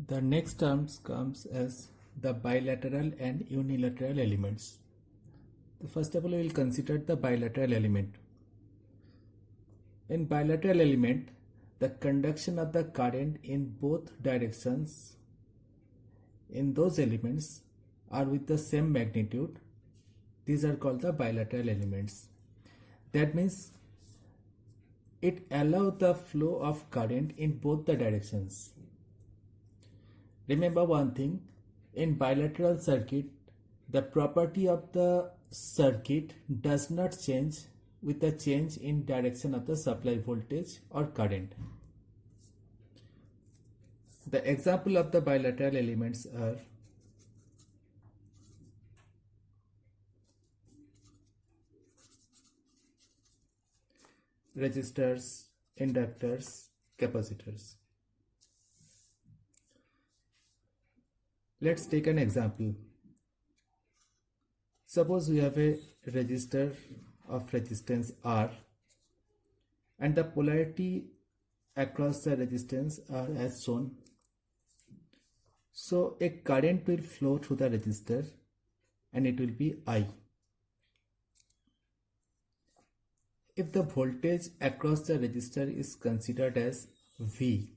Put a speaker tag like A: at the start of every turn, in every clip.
A: The next terms comes as the bilateral and unilateral elements. First of all, we will consider the bilateral element. In bilateral element, the conduction of the current in both directions in those elements are with the same magnitude. These are called the bilateral elements. That means it allows the flow of current in both the directions. Remember one thing, in bilateral circuit, the property of the circuit does not change with the change in direction of the supply voltage or current. The example of the bilateral elements are resistors, inductors, capacitors. Let's take an example. Suppose we have a resistor of resistance R and the polarity across the resistance are as shown. So a current will flow through the resistor and it will be I. If the voltage across the resistor is considered as V,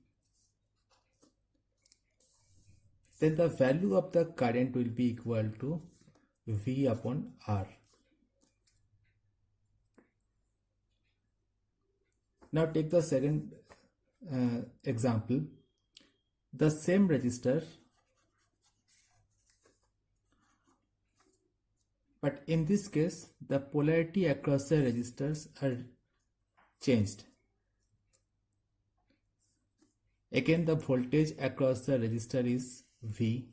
A: then the value of the current will be equal to V upon R. Now take the second example. The same resistor, but in this case the polarity across the resistors are changed. Again the voltage across the resistor is V.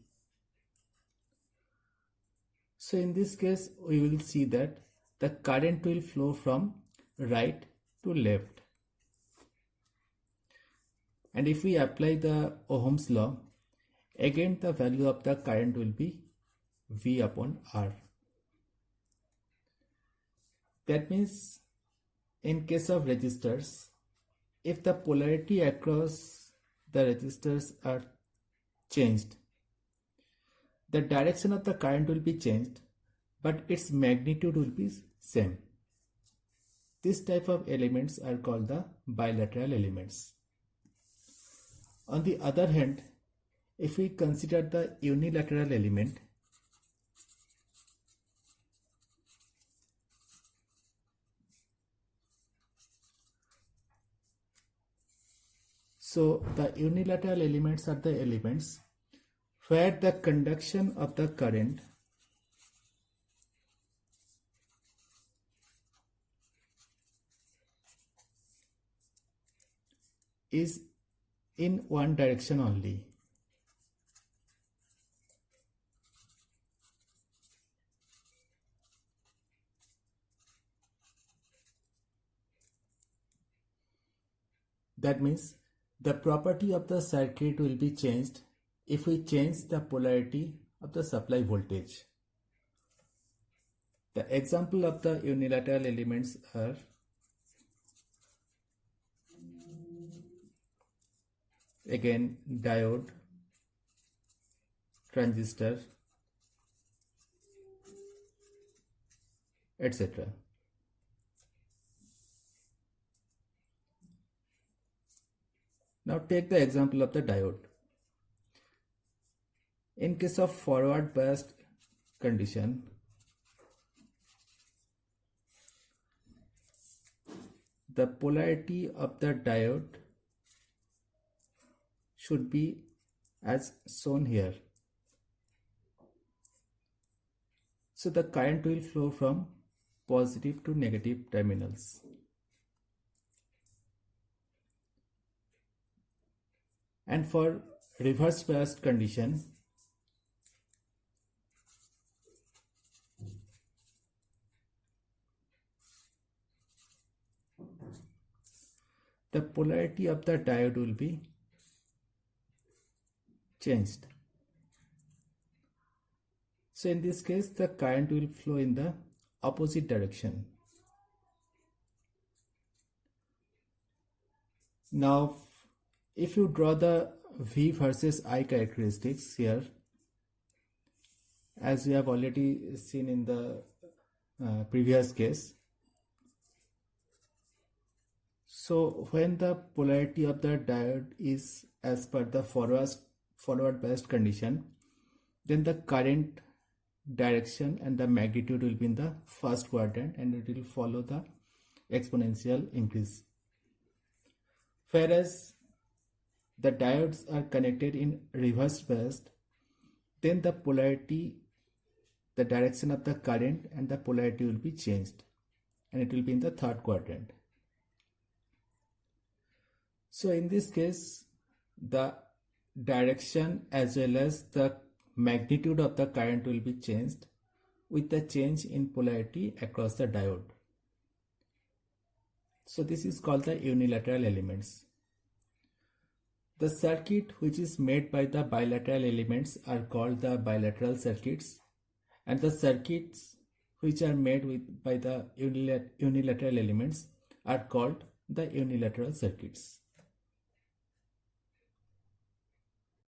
A: So in this case we will see that the current will flow from right to left. And if we apply the Ohm's law, again the value of the current will be V upon R. That means in case of resistors, if the polarity across the resistors are changed, the direction of the current will be changed, but its magnitude will be same. This type of elements are called the bilateral elements. On the other hand, if we consider the unilateral element, so the unilateral elements are the elements where the conduction of the current is in one direction only. That means the property of the circuit will be changed if we change the polarity of the supply voltage. The example of the unilateral elements are again diode, transistor, etc. Now take the example of the diode. In case of forward biased condition, the polarity of the diode should be as shown here. So the current will flow from positive to negative terminals. And for reverse biased condition, the polarity of the diode will be changed. So in this case, the current will flow in the opposite direction. Now, if you draw the V versus I characteristics here, as we have already seen in the previous case. So when the polarity of the diode is as per the forward biased condition, then the current direction and the magnitude will be in the first quadrant and it will follow the exponential increase. Whereas the diodes are connected in reverse biased, then the polarity, the direction of the current and the polarity will be changed and it will be in the third quadrant. So in this case, the direction as well as the magnitude of the current will be changed with the change in polarity across the diode. So this is called the unilateral elements. The circuit which is made by the bilateral elements are called the bilateral circuits, and the circuits which are made by the unilateral elements are called the unilateral circuits.